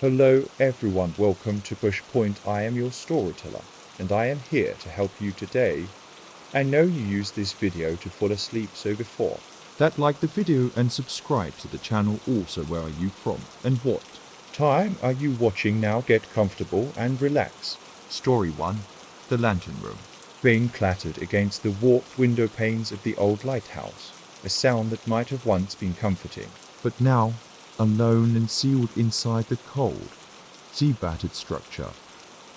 Hello everyone, welcome to Pushpoint. I am your storyteller, and I am here to help you today. I know you used this video to fall asleep, so before that, like the video and subscribe to the channel. Also, where are you from and what time are you watching now? Get comfortable and relax. Story 1. The Lantern Room. Rain clattered against the warped window panes of the old lighthouse, a sound that might have once been comforting. But now, alone and sealed inside the cold, sea-battered structure,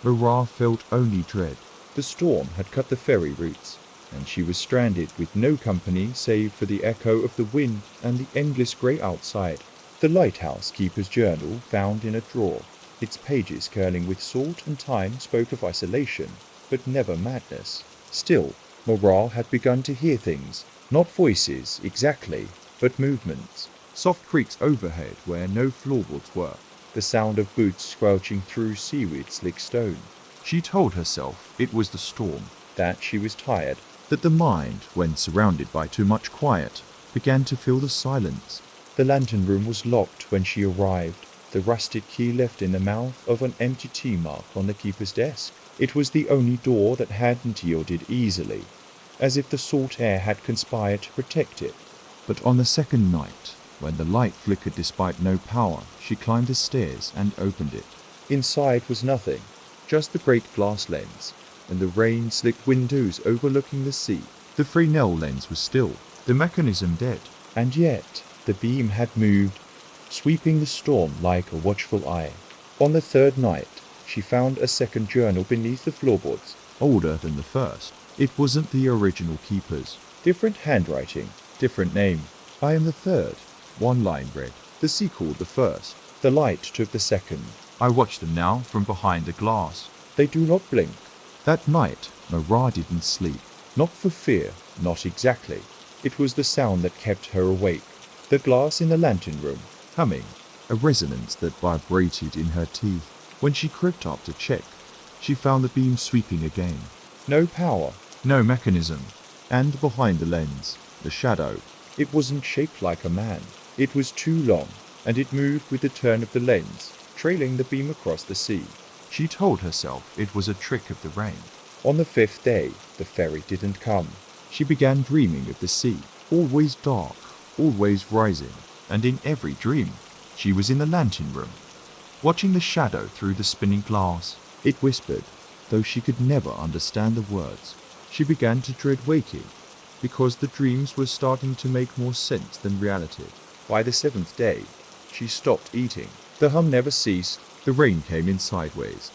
Mara felt only dread. The storm had cut the ferry routes, and she was stranded with no company save for the echo of the wind and the endless grey outside. The lighthouse keeper's journal, found in a drawer, its pages curling with salt and time, spoke of isolation, but never madness. Still, Mara had begun to hear things, not voices exactly, but movements. Soft creaks overhead where no floorboards were. The sound of boots squelching through seaweed-slick stone. She told herself it was the storm. That she was tired. That the mind, when surrounded by too much quiet, began to feel the silence. The lantern room was locked when she arrived, the rusted key left in the mouth of an empty tea mug on the keeper's desk. It was the only door that hadn't yielded easily, as if the salt air had conspired to protect it. But on the second night, when the light flickered despite no power, she climbed the stairs and opened it. Inside was nothing, just the great glass lens, and the rain-slicked windows overlooking the sea. The Fresnel lens was still, the mechanism dead. And yet, the beam had moved, sweeping the storm like a watchful eye. On the third night, she found a second journal beneath the floorboards. Older than the first. It wasn't the original keeper's. Different handwriting, different name. I am the third. One line read. The sequel the first. The light took the second. I watch them now from behind the glass. They do not blink. That night, Mara didn't sleep. Not for fear, not exactly. It was the sound that kept her awake. The glass in the lantern room, humming. A resonance that vibrated in her teeth. When she crept up to check, she found the beam sweeping again. No power. No mechanism. And behind the lens, the shadow. It wasn't shaped like a man. It was too long, and it moved with the turn of the lens, trailing the beam across the sea. She told herself it was a trick of the rain. On the fifth day, the ferry didn't come. She began dreaming of the sea, always dark, always rising, and in every dream, she was in the lantern room, watching the shadow through the spinning glass. It whispered, though she could never understand the words. She began to dread waking, because the dreams were starting to make more sense than reality. By the seventh day, she stopped eating. The hum never ceased. The rain came in sideways,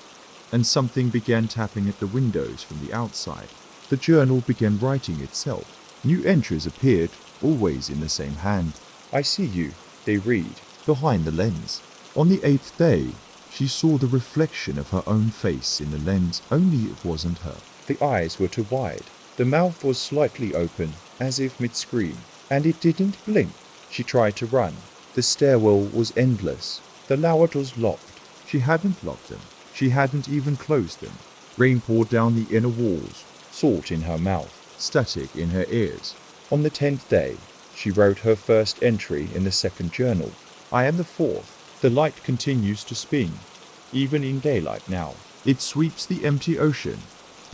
and something began tapping at the windows from the outside. The journal began writing itself. New entries appeared, always in the same hand. I see you, they read. Behind the lens. On the 8th day, she saw the reflection of her own face in the lens, only it wasn't her. The eyes were too wide. The mouth was slightly open, as if mid-scream, and it didn't blink. She tried to run. The stairwell was endless. The lower doors locked. She hadn't locked them. She hadn't even closed them. Rain poured down the inner walls. Salt in her mouth. Static in her ears. On the 10th day, she wrote her first entry in the second journal. I am the fourth. The light continues to spin, even in daylight now. It sweeps the empty ocean,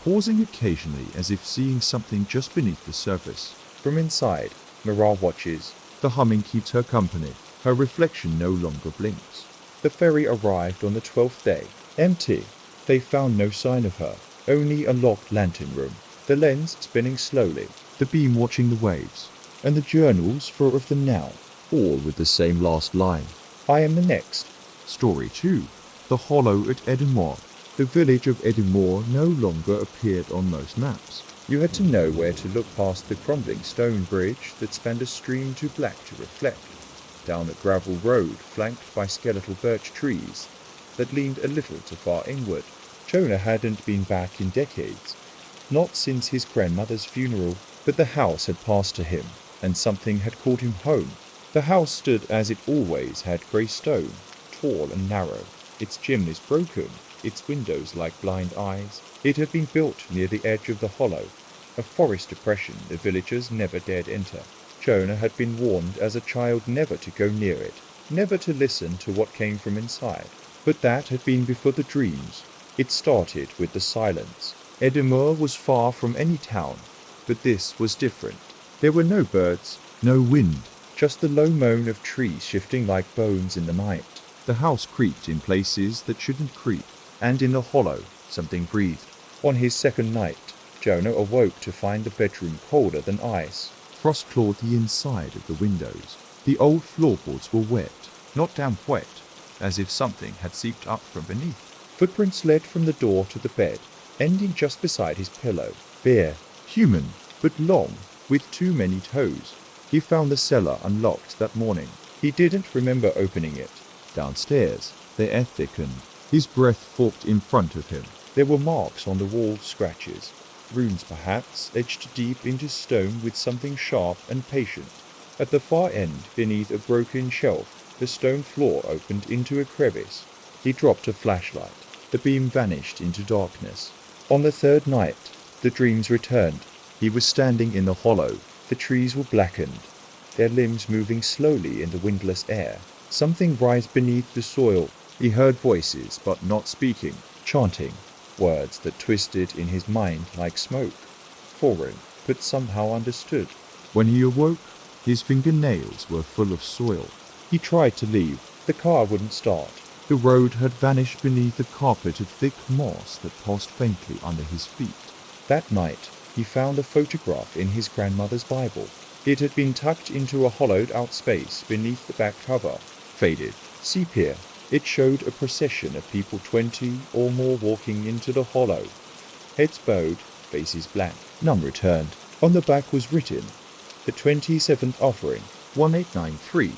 pausing occasionally as if seeing something just beneath the surface. From inside, Mara watches. The humming keeps her company. Her reflection no longer blinks. The ferry arrived on the 12th day. Empty. They found no sign of her, only a locked lantern room. The lens spinning slowly. The beam watching the waves. And the journals full of them now. All with the same last line. I am the next. Story 2. The Hollow at Edinmore. The village of Edinmore no longer appeared on most maps. You had to know where to look past the crumbling stone bridge that spanned a stream too black to reflect, down a gravel road flanked by skeletal birch trees that leaned a little too far inward. Jonah hadn't been back in decades, not since his grandmother's funeral, but the house had passed to him, and something had called him home. The house stood as it always had, grey stone, tall and narrow, its chimneys broken, its windows like blind eyes. It had been built near the edge of the hollow, a forest depression the villagers never dared enter. Jonah had been warned as a child never to go near it, never to listen to what came from inside. But that had been before the dreams. It started with the silence. Edinburgh was far from any town, but this was different. There were no birds, No wind. just the low moan of trees shifting like bones in the night. The house creaked in places that shouldn't creak. And in the hollow, something breathed. On his second night, Jonah awoke to find the bedroom colder than ice. Frost clawed the inside of the windows. The old floorboards were wet, not damp wet, as if something had seeped up from beneath. Footprints led from the door to the bed, ending just beside his pillow. Bare, Human. but long, with too many toes. He found the cellar unlocked that morning. He didn't remember opening it. Downstairs, the air thickened. His breath forked in front of him. There were marks on the wall, scratches. Runes perhaps, etched deep into stone with something sharp and patient. At the far end, beneath a broken shelf, the stone floor opened into a crevice. He dropped a flashlight. The beam vanished into darkness. On the third night, the dreams returned. He was standing in the hollow. The trees were blackened, their limbs moving slowly in the windless air. Something writhed beneath the soil. He heard voices, but not speaking, chanting, words that twisted in his mind like smoke. Foreign, but somehow understood. When he awoke, his fingernails were full of soil. He tried to leave. The car wouldn't start. The road had vanished beneath a carpet of thick moss that tossed faintly under his feet. That night, he found a photograph in his grandmother's Bible. It had been tucked into a hollowed-out space beneath the back cover. Faded, sepia. It showed a procession of people 20 or more walking into the hollow. Heads bowed, faces blank. None returned. On the back was written, the 27th offering, 1893.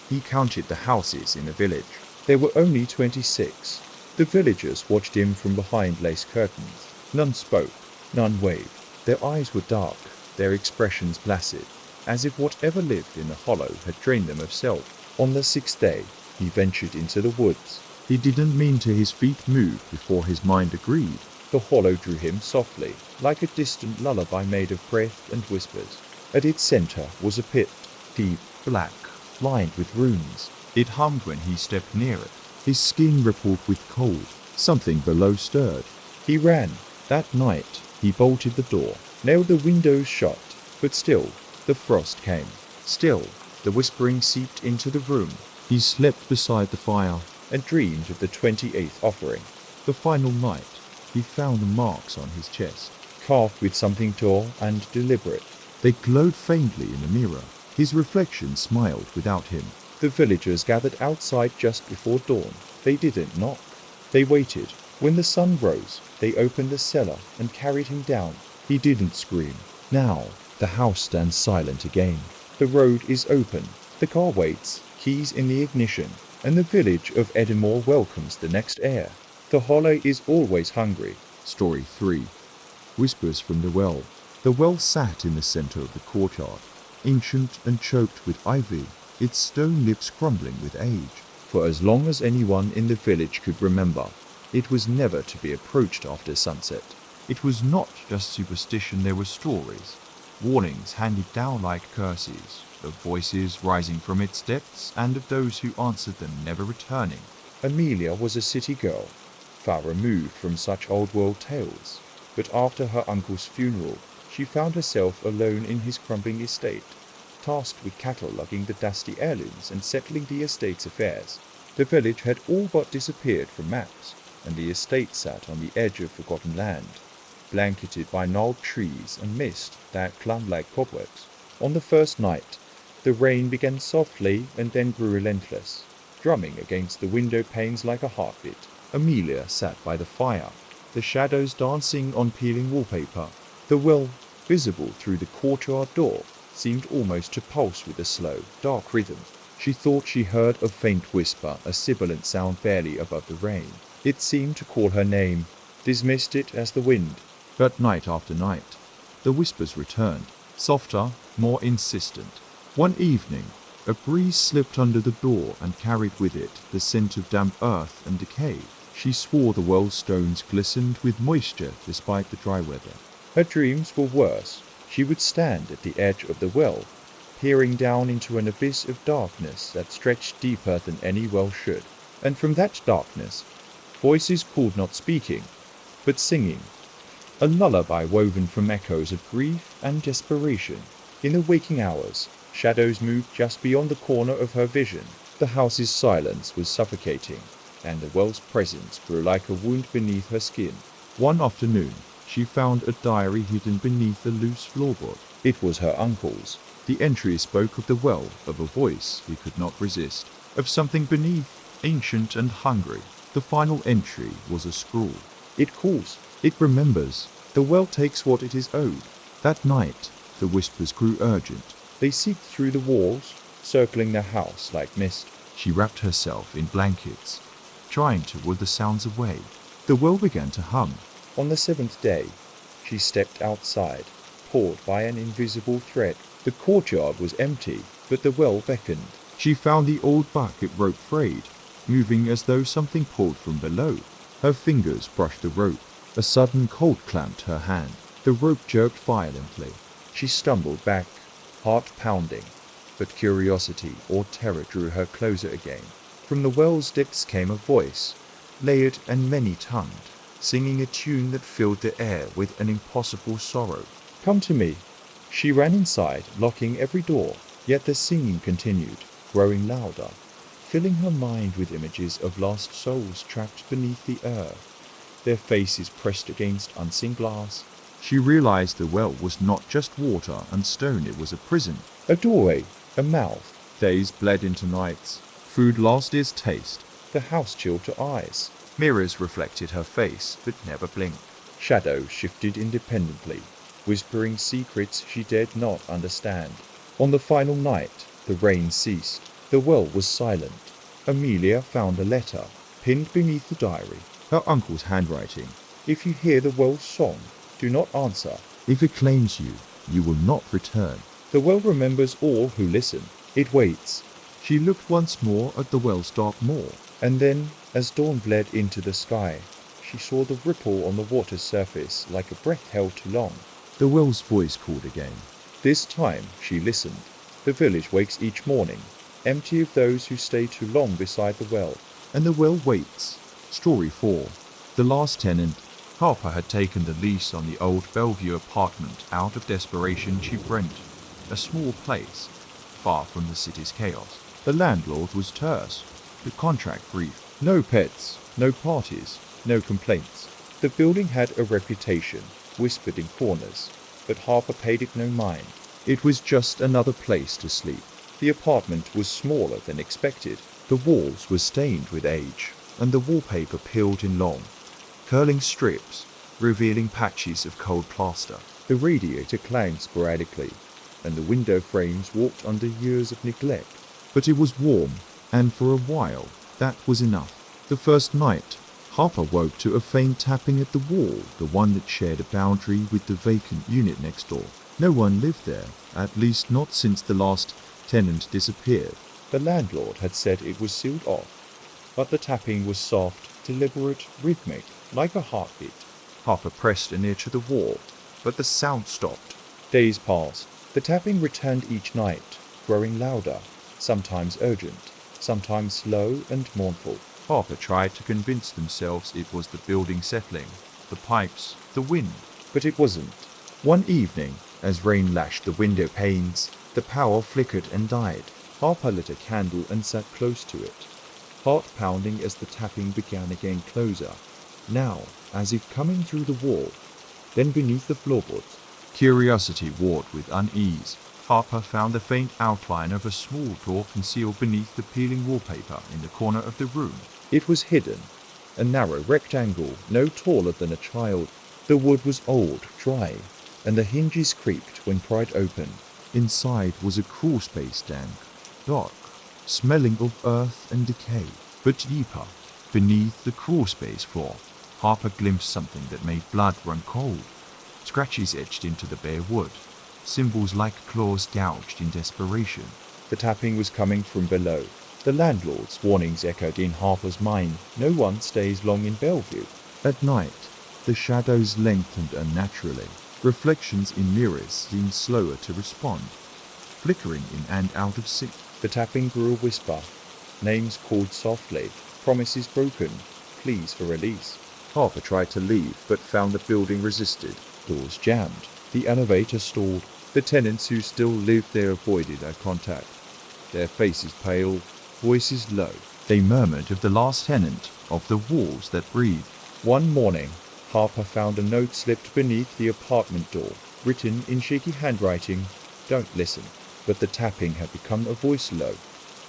He counted the houses in the village. There were only 26. The villagers watched him from behind lace curtains. None spoke, none waved. Their eyes were dark, their expressions placid, as if whatever lived in the hollow had drained them of self. On the 6th day, he ventured into the woods. He didn't mean to his feet move before his mind agreed. The hollow drew him softly, like a distant lullaby made of breath and whispers. At its center was a pit, deep, black, lined with runes. It hummed when he stepped near it. His skin rippled with cold. Something below stirred. He ran. That night, he bolted the door, nailed the windows shut, but still, the frost came. Still, the whispering seeped into the room. He slept beside the fire and dreamed of the 28th offering. The final night, he found the marks on his chest, carved with something tall and deliberate. They glowed faintly in the mirror. His reflection smiled without him. The villagers gathered outside just before dawn. They didn't knock. They waited. When the sun rose, they opened the cellar and carried him down. He didn't scream. Now, the house stands silent again. The road is open. The car waits, keys in the ignition, and the village of Edinburgh welcomes the next heir. The hollow is always hungry. Story 3. Whispers from the well. The well sat in the center of the courtyard, ancient and choked with ivy, its stone lips crumbling with age. For as long as anyone in the village could remember, it was never to be approached after sunset. It was not just superstition, there were stories, warnings handed down like curses, of voices rising from its depths and of those who answered them never returning. Amelia was a city girl, far removed from such old-world tales, but after her uncle's funeral, she found herself alone in his crumbling estate, tasked with cataloguing the dusty heirlooms and settling the estate's affairs. The village had all but disappeared from maps, and the estate sat on the edge of forgotten land, blanketed by gnarled trees and mist that clung like cobwebs. On the first night, the rain began softly and then grew relentless, drumming against the window panes like a heartbeat. Amelia sat by the fire, the shadows dancing on peeling wallpaper. The well, visible through the courtyard door, seemed almost to pulse with a slow, dark rhythm. She thought she heard a faint whisper, a sibilant sound barely above the rain. It seemed to call her name, dismissed it as the wind. But night after night, the whispers returned, softer, more insistent. One evening, a breeze slipped under the door and carried with it the scent of damp earth and decay. She swore the well stones glistened with moisture despite the dry weather. Her dreams were worse. She would stand at the edge of the well, peering down into an abyss of darkness that stretched deeper than any well should. And from that darkness, voices called not speaking, but singing, a lullaby woven from echoes of grief and desperation. In the waking hours, shadows moved just beyond the corner of her vision. The house's silence was suffocating, and the well's presence grew like a wound beneath her skin. One afternoon, she found a diary hidden beneath a loose floorboard. It was her uncle's. The entry spoke of the well, of a voice he could not resist, of something beneath, ancient and hungry. The final entry was a scrawl. It calls. It remembers. The well takes what it is owed. That night, the whispers grew urgent. They seeped through the walls, circling the house like mist. She wrapped herself in blankets, trying to ward the sounds away. The well began to hum. On the 7th day, she stepped outside, pulled by an invisible thread. The courtyard was empty, but the well beckoned. She found the old bucket rope frayed, moving as though something pulled from below. Her fingers brushed the rope. A sudden cold clamped her hand. The rope jerked violently. She stumbled back, heart pounding, but curiosity or terror drew her closer again. From the well's depths came a voice, layered and many-tongued, singing a tune that filled the air with an impossible sorrow. Come to me. She ran inside, locking every door, yet the singing continued, growing louder, filling her mind with images of lost souls trapped beneath the earth, their faces pressed against unseen glass. She realized the well was not just water and stone, it was a prison. A doorway, a mouth. Days bled into nights. Food lost its taste. The house chilled her eyes. Mirrors reflected her face, but never blinked. Shadows shifted independently, whispering secrets she dared not understand. On the final night, the rain ceased. The well was silent. Amelia found a letter, pinned beneath the diary. Her uncle's handwriting. If you hear the well's song, do not answer. If it claims you, you will not return. The well remembers all who listen. It waits. She looked once more at the well's dark moor. And then, as dawn bled into the sky, she saw the ripple on the water's surface like a breath held too long. The well's voice called again. This time she listened. The village wakes each morning, empty of those who stay too long beside the well. And the well waits. Story 4. The last tenant. Harper had taken the lease on the old Bellevue apartment out of desperation. She rented a small place, far from the city's chaos. The landlord was terse, the contract brief. No pets, no parties, no complaints. The building had a reputation, whispered in corners, but Harper paid it no mind. It was just another place to sleep. The apartment was smaller than expected. The walls were stained with age, and the wallpaper peeled in long, curling strips, revealing patches of cold plaster. The radiator clanged sporadically, and the window frames walked under years of neglect. But it was warm, and for a while, that was enough. The first night, Harper woke to a faint tapping at the wall, the one that shared a boundary with the vacant unit next door. No one lived there, at least not since the last tenant disappeared. The landlord had said it was sealed off, but the tapping was soft, deliberate, rhythmic, like a heartbeat. Harper pressed an ear to the wall, but the sound stopped. Days passed. The tapping returned each night, growing louder, sometimes urgent, sometimes slow and mournful. Harper tried to convince themselves it was the building settling, the pipes, the wind, but it wasn't. One evening, as rain lashed the window panes, the power flickered and died. Harper lit a candle and sat close to it, heart pounding as the tapping began again closer, now as if coming through the wall, then beneath the floorboards. Curiosity warred with unease. Harper found the faint outline of a small door concealed beneath the peeling wallpaper in the corner of the room. It was hidden, a narrow rectangle no taller than a child. The wood was old, dry, and the hinges creaked when pried open. Inside was a crawl space, dank, dark, smelling of earth and decay. But deeper, beneath the crawl space floor, Harper glimpsed something that made blood run cold. Scratches etched into the bare wood, symbols like claws gouged in desperation. The tapping was coming from below. The landlord's warnings echoed in Harper's mind. No one stays long in Bellevue. At night, the shadows lengthened unnaturally. Reflections in mirrors seemed slower to respond, flickering in and out of sync. The tapping grew a whisper. Names called softly. promises broken, pleas for release. Harper tried to leave, but found the building resisted. Doors jammed. The elevator stalled. The tenants who still lived there avoided eye contact. Their faces pale, voices low. They murmured of the last tenant, of the walls that breathed. One morning, Harper found a note slipped beneath the apartment door, written in shaky handwriting, "Don't listen." But the tapping had become a voice low,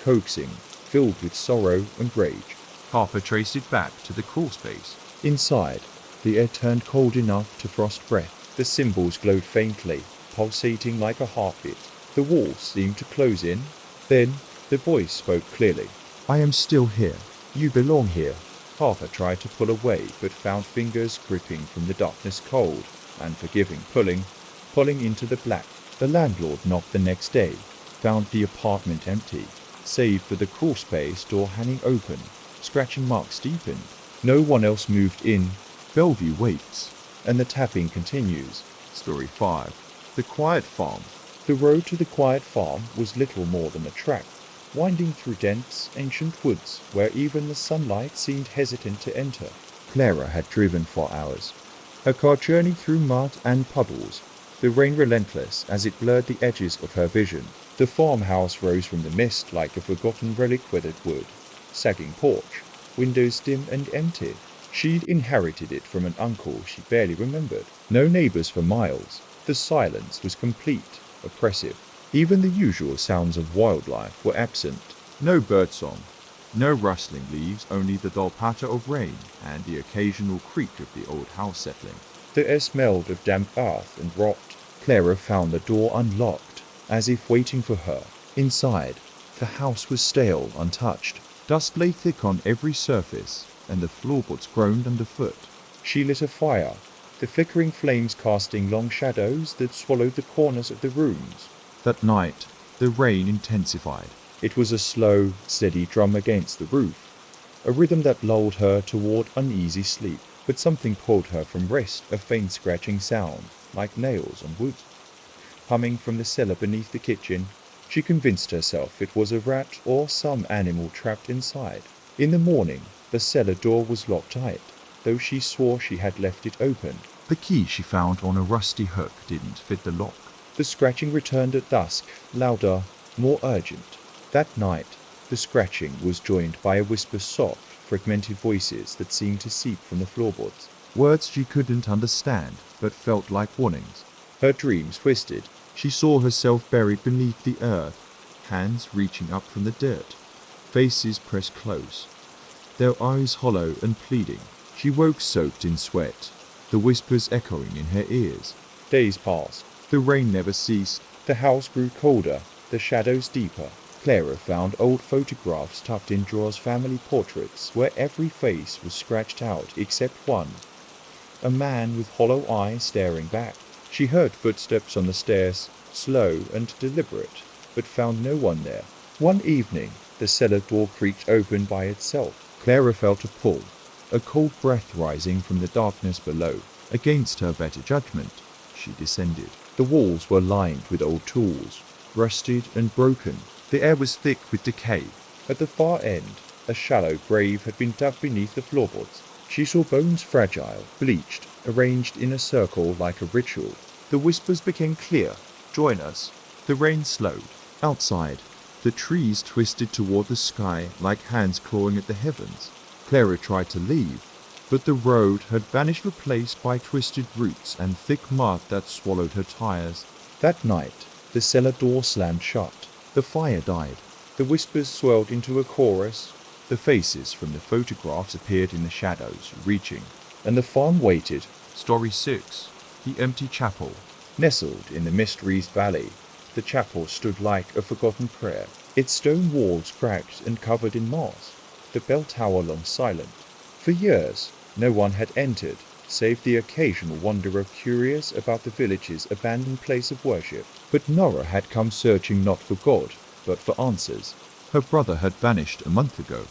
coaxing, filled with sorrow and rage. Harper traced it back to the crawl space. Inside, the air turned cold enough to frost breath. The symbols glowed faintly, pulsating like a heartbeat. The walls seemed to close in. Then, the voice spoke clearly. "I am still here. You belong here." Harper tried to pull away, but found fingers gripping from the darkness, cold and forgiving, pulling into the black. The landlord knocked the next day, found the apartment empty, save for the crawl space door hanging open. Scratching marks deepened. No one else moved in. Bellevue waits. And the tapping continues. Story 5. The Quiet Farm. The road to the quiet farm was little more than a track, winding through dense, ancient woods where even the sunlight seemed hesitant to enter. Clara had driven for hours. Her car journeyed through mud and puddles, the rain relentless as it blurred the edges of her vision. The farmhouse rose from the mist like a forgotten relic weathered wood. Sagging porch, windows dim and empty. She'd inherited it from an uncle she barely remembered. No neighbors for miles. The silence was complete, oppressive. Even the usual sounds of wildlife were absent. No birdsong, no rustling leaves, only the dull patter of rain and the occasional creak of the old house settling. The air smelled of damp earth and rot. Clara found the door unlocked, as if waiting for her. Inside, the house was stale, untouched. Dust lay thick on every surface, and the floorboards groaned underfoot. She lit a fire, the flickering flames casting long shadows that swallowed the corners of the rooms. That night, the rain intensified. It was a slow, steady drum against the roof, a rhythm that lulled her toward uneasy sleep. But something pulled her from rest, a faint scratching sound, like nails on wood. Humming from the cellar beneath the kitchen, she convinced herself it was a rat or some animal trapped inside. In the morning, the cellar door was locked tight, though she swore she had left it open. The key she found on a rusty hook didn't fit the lock. The scratching returned at dusk, louder, more urgent. That night, the scratching was joined by a whisper, soft, fragmented voices that seemed to seep from the floorboards. Words she couldn't understand, but felt like warnings. Her dreams twisted. She saw herself buried beneath the earth, hands reaching up from the dirt, faces pressed close, their eyes hollow and pleading. She woke soaked in sweat, the whispers echoing in her ears. Days passed. The rain never ceased. The house grew colder, the shadows deeper. Clara found old photographs tucked in drawers, family portraits, where every face was scratched out except one. A man with hollow eyes staring back. She heard footsteps on the stairs, slow and deliberate, but found no one there. One evening, the cellar door creaked open by itself. Clara felt a pull, a cold breath rising from the darkness below. Against her better judgment, she descended. The walls were lined with old tools, rusted and broken. The air was thick with decay. At the far end, a shallow grave had been dug beneath the floorboards. She saw bones fragile, bleached, arranged in a circle like a ritual. The whispers became clear. "Join us." The rain slowed. Outside, the trees twisted toward the sky like hands clawing at the heavens. Clara tried to leave, but the road had vanished, replaced by twisted roots and thick mud that swallowed her tires. That night, the cellar door slammed shut. The fire died. The whispers swelled into a chorus. The faces from the photographs appeared in the shadows, reaching, and the farm waited. Story 6. The Empty Chapel. Nestled in the mist-wreathed valley, the chapel stood like a forgotten prayer, its stone walls cracked and covered in moss, the bell tower long silent. For years, no one had entered, save the occasional wanderer curious about the village's abandoned place of worship. But Nora had come searching not for God, but for answers. Her brother had vanished a month ago,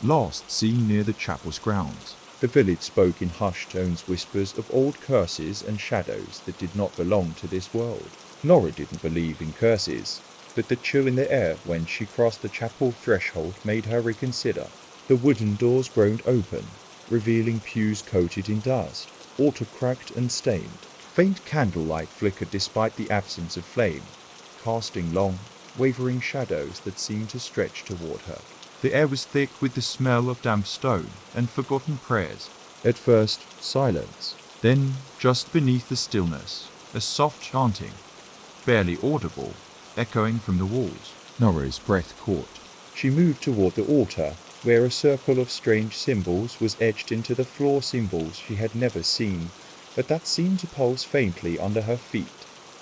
last seen near the chapel's grounds. The village spoke in hushed tones, whispers of old curses and shadows that did not belong to this world. Nora didn't believe in curses, but the chill in the air when she crossed the chapel threshold made her reconsider. The wooden doors groaned open, revealing pews coated in dust, altar cracked and stained. Faint candlelight flickered despite the absence of flame, casting long, wavering shadows that seemed to stretch toward her. The air was thick with the smell of damp stone and forgotten prayers. At first, silence. Then, just beneath the stillness, a soft chanting, barely audible, echoing from the walls. Nora's breath caught. She moved toward the altar, where a circle of strange symbols was etched into the floor, symbols she had never seen, but that seemed to pulse faintly under her feet.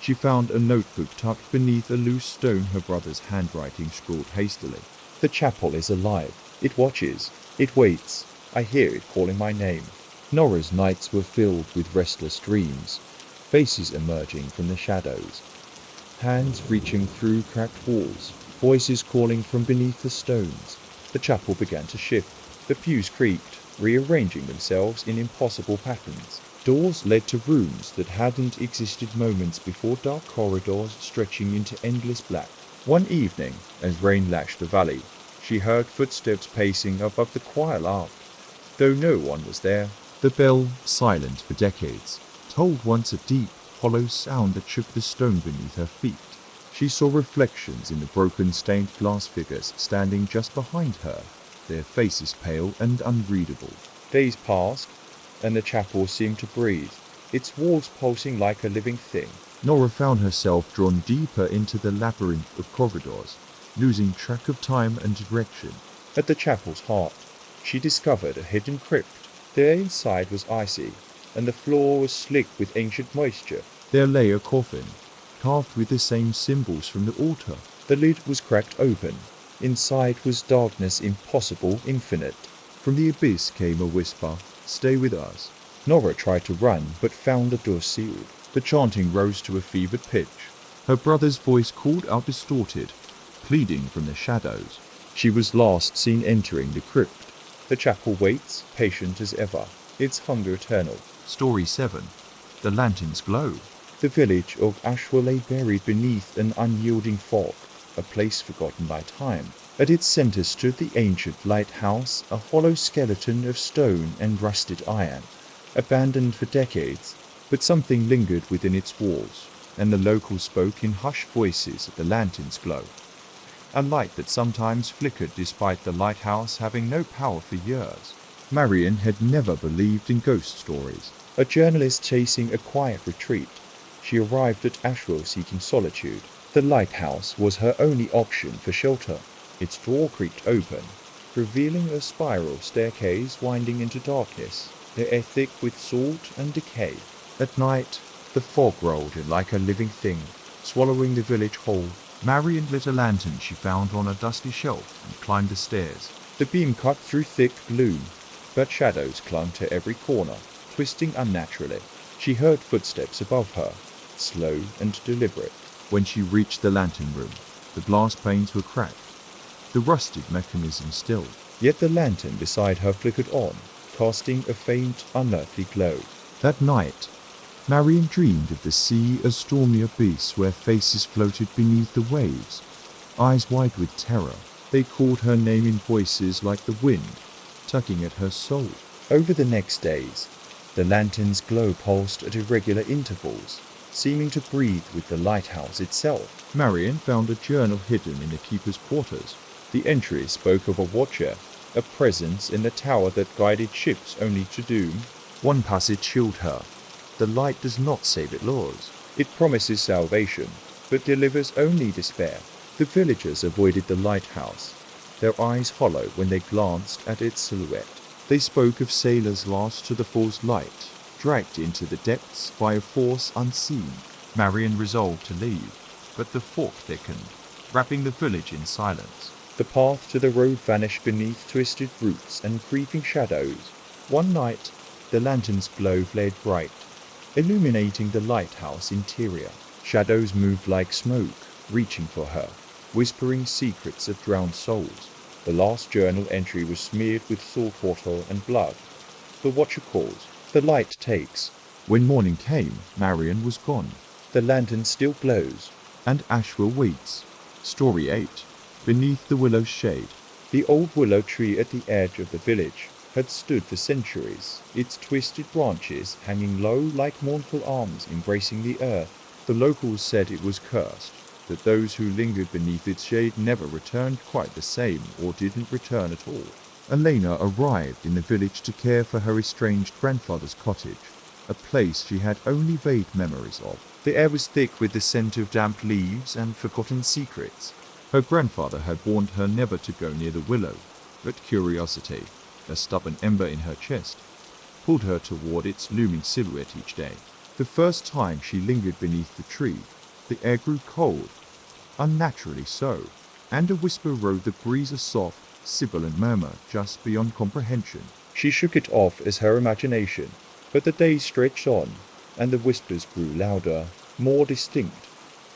She found a notebook tucked beneath a loose stone, her brother's handwriting scrawled hastily. The chapel is alive. It watches. It waits. I hear it calling my name. Nora's nights were filled with restless dreams, faces emerging from the shadows, hands reaching through cracked walls, voices calling from beneath the stones. The chapel began to shift. The pews creaked, rearranging themselves in impossible patterns. Doors led to rooms that hadn't existed moments before, dark corridors stretching into endless black. One evening, as rain lashed the valley, she heard footsteps pacing above the choir loft. Though no one was there, the bell, silent for decades, told once a deep, hollow sound that shook the stone beneath her feet. She saw reflections in the broken stained glass figures standing just behind her, their faces pale and unreadable. Days passed, and the chapel seemed to breathe, its walls pulsing like a living thing. Nora found herself drawn deeper into the labyrinth of corridors, losing track of time and direction. At the chapel's heart, she discovered a hidden crypt. The air inside was icy, and the floor was slick with ancient moisture. There lay a coffin, carved with the same symbols from the altar. The lid was cracked open. Inside was darkness impossible, infinite. From the abyss came a whisper, "Stay with us." Nora tried to run, but found the door sealed. The chanting rose to a fevered pitch. Her brother's voice called out distorted, pleading from the shadows. She was last seen entering the crypt. The chapel waits, patient as ever, its hunger eternal. Story 7. The Lantern's Glow. The village of Ashwell lay buried beneath an unyielding fog, a place forgotten by time. At its center stood the ancient lighthouse, a hollow skeleton of stone and rusted iron, abandoned for decades, but something lingered within its walls, and the locals spoke in hushed voices of the lantern's glow. A light that sometimes flickered despite the lighthouse having no power for years. Marion had never believed in ghost stories. A journalist chasing a quiet retreat, she arrived at Ashwell seeking solitude. The lighthouse was her only option for shelter. Its door creaked open, revealing a spiral staircase winding into darkness, the air thick with salt and decay. At night, the fog rolled in like a living thing, swallowing the village whole. Marion lit a lantern she found on a dusty shelf and climbed the stairs. The beam cut through thick gloom, but shadows clung to every corner, twisting unnaturally. She heard footsteps above her, slow and deliberate. When she reached the lantern room, the glass panes were cracked, the rusted mechanism still. Yet the lantern beside her flickered on, casting a faint, unearthly glow. That night, Marion dreamed of the sea, a stormy abyss where faces floated beneath the waves, eyes wide with terror. They called her name in voices like the wind, tugging at her soul. Over the next days, the lantern's glow pulsed at irregular intervals, seeming to breathe with the lighthouse itself. Marion found a journal hidden in the keeper's quarters. The entry spoke of a watcher, a presence in the tower that guided ships only to doom. One passage chilled her. The light does not save its laws. It promises salvation, but delivers only despair. The villagers avoided the lighthouse, their eyes hollow when they glanced at its silhouette. They spoke of sailors lost to the false light, dragged into the depths by a force unseen. Marion resolved to leave, but the fog thickened, wrapping the village in silence. The path to the road vanished beneath twisted roots and creeping shadows. One night, the lantern's glow flared bright, illuminating the lighthouse interior. Shadows moved like smoke, reaching for her, whispering secrets of drowned souls. The last journal entry was smeared with salt water and blood. The watcher calls. The light takes. When morning came, Marion was gone. The lantern still glows. And Ashwell waits. Story 8. Beneath the willow's shade. The old willow tree at the edge of the village had stood for centuries, its twisted branches hanging low like mournful arms embracing the earth. The locals said it was cursed, that those who lingered beneath its shade never returned quite the same or didn't return at all. Elena arrived in the village to care for her estranged grandfather's cottage, a place she had only vague memories of. The air was thick with the scent of damp leaves and forgotten secrets. Her grandfather had warned her never to go near the willow, but curiosity, a stubborn ember in her chest, pulled her toward its looming silhouette each day. The first time she lingered beneath the tree, the air grew cold, unnaturally so, and a whisper rode the breeze, a soft, sibilant murmur just beyond comprehension. She shook it off as her imagination, but the days stretched on, and the whispers grew louder, more distinct,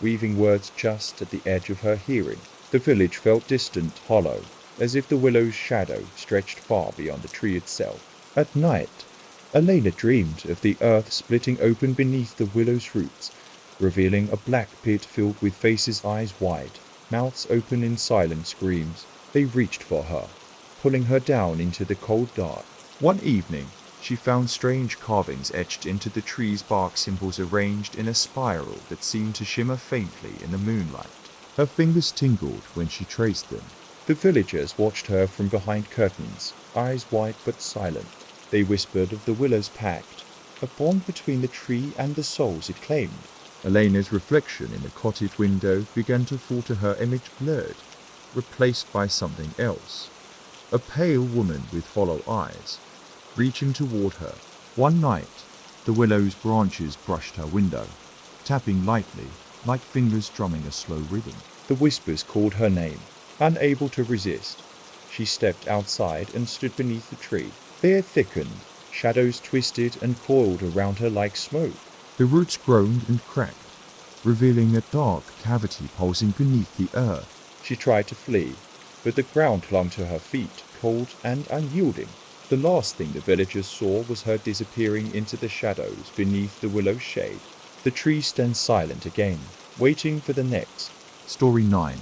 weaving words just at the edge of her hearing. The village felt distant, hollow, as if the willow's shadow stretched far beyond the tree itself. At night, Elena dreamed of the earth splitting open beneath the willow's roots, revealing a black pit filled with faces, eyes wide, mouths open in silent screams. They reached for her, pulling her down into the cold dark. One evening, she found strange carvings etched into the tree's bark, symbols arranged in a spiral that seemed to shimmer faintly in the moonlight. Her fingers tingled when she traced them. The villagers watched her from behind curtains, eyes wide but silent. They whispered of the willow's pact, a bond between the tree and the souls it claimed. Elena's reflection in the cottage window began to falter, her image blurred, replaced by something else. A pale woman with hollow eyes, reaching toward her. One night, the willow's branches brushed her window, tapping lightly, like fingers drumming a slow rhythm. The whispers called her name. Unable to resist, she stepped outside and stood beneath the tree. The air thickened, shadows twisted and coiled around her like smoke. The roots groaned and cracked, revealing a dark cavity pulsing beneath the earth. She tried to flee, but the ground clung to her feet, cold and unyielding. The last thing the villagers saw was her disappearing into the shadows beneath the willow's shade. The tree stands silent again, waiting for the next. Story 9.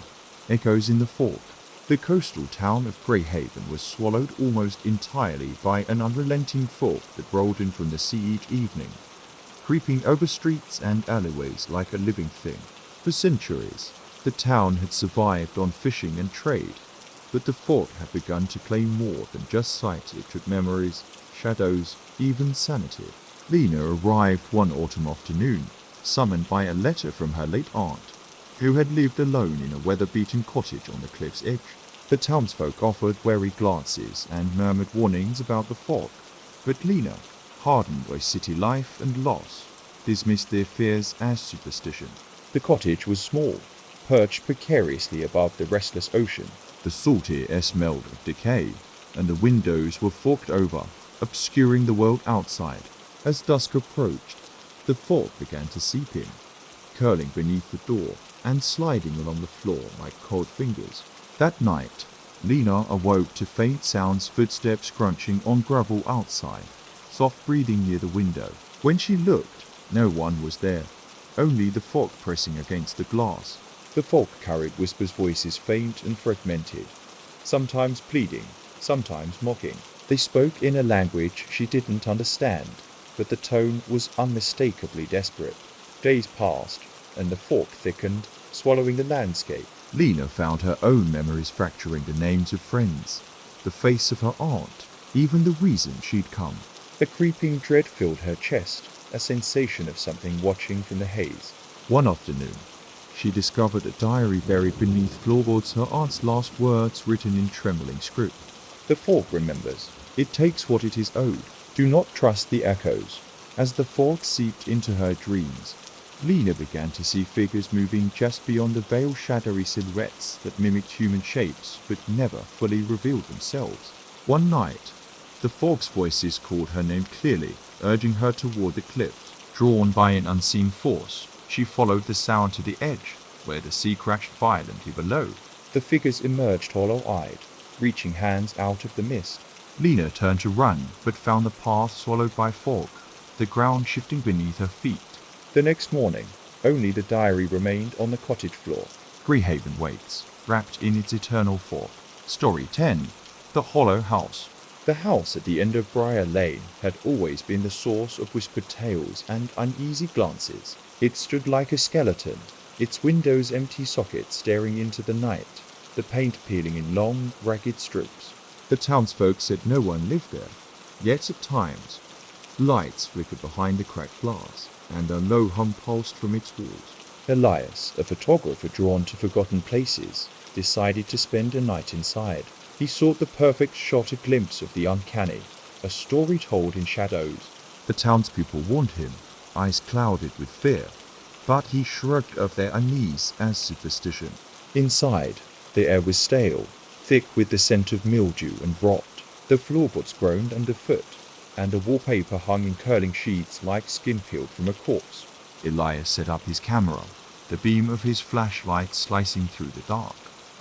Echoes in the Fork. The coastal town of Greyhaven was swallowed almost entirely by an unrelenting fog that rolled in from the sea each evening, creeping over streets and alleyways like a living thing. For centuries, the town had survived on fishing and trade, but the fog had begun to claim more than just sight. It took memories, shadows, even sanity. Lena arrived one autumn afternoon, summoned by a letter from her late aunt, who had lived alone in a weather-beaten cottage on the cliff's edge. The townsfolk offered wary glances and murmured warnings about the fog, but Lena, hardened by city life and loss, dismissed their fears as superstition. The cottage was small, perched precariously above the restless ocean. The salty air smelled of decay, and the windows were forked over, obscuring the world outside. As dusk approached, the fog began to seep in, curling beneath the door and sliding along the floor like cold fingers. That night, Lena awoke to faint sounds, footsteps crunching on gravel outside, soft breathing near the window. When she looked, no one was there, only the fog pressing against the glass. The fog carried whispers, voices faint and fragmented, sometimes pleading, sometimes mocking. They spoke in a language she didn't understand, but the tone was unmistakably desperate. Days passed, and the fog thickened, swallowing the landscape. Lena found her own memories fracturing, the names of friends, the face of her aunt, even the reason she'd come. A creeping dread filled her chest, a sensation of something watching from the haze. One afternoon, she discovered a diary buried beneath floorboards, her aunt's last words written in trembling script. The fog remembers. It takes what it is owed. Do not trust the echoes. As the fog seeped into her dreams, Lena began to see figures moving just beyond the veiled, shadowy silhouettes that mimicked human shapes but never fully revealed themselves. One night, the fog's voices called her name clearly, urging her toward the cliff. Drawn by an unseen force, she followed the sound to the edge, where the sea crashed violently below. The figures emerged hollow-eyed, reaching hands out of the mist. Lena turned to run, but found the path swallowed by fog, the ground shifting beneath her feet. The next morning, only the diary remained on the cottage floor. Greyhaven waits, wrapped in its eternal fog. Story 10. The Hollow House. The house at the end of Briar Lane had always been the source of whispered tales and uneasy glances. It stood like a skeleton, its windows empty sockets staring into the night, the paint peeling in long, ragged strips. The townsfolk said no one lived there, yet at times, lights flickered behind the cracked glass, and a low hum pulsed from its walls. Elias, a photographer drawn to forgotten places, decided to spend a night inside. He sought the perfect shot, a glimpse of the uncanny, a story told in shadows. The townspeople warned him, eyes clouded with fear, but he shrugged off their unease as superstition. Inside, the air was stale, thick with the scent of mildew and rot. The floorboards groaned underfoot, and the wallpaper hung in curling sheets like skin peeled from a corpse. Elias set up his camera, the beam of his flashlight slicing through the dark.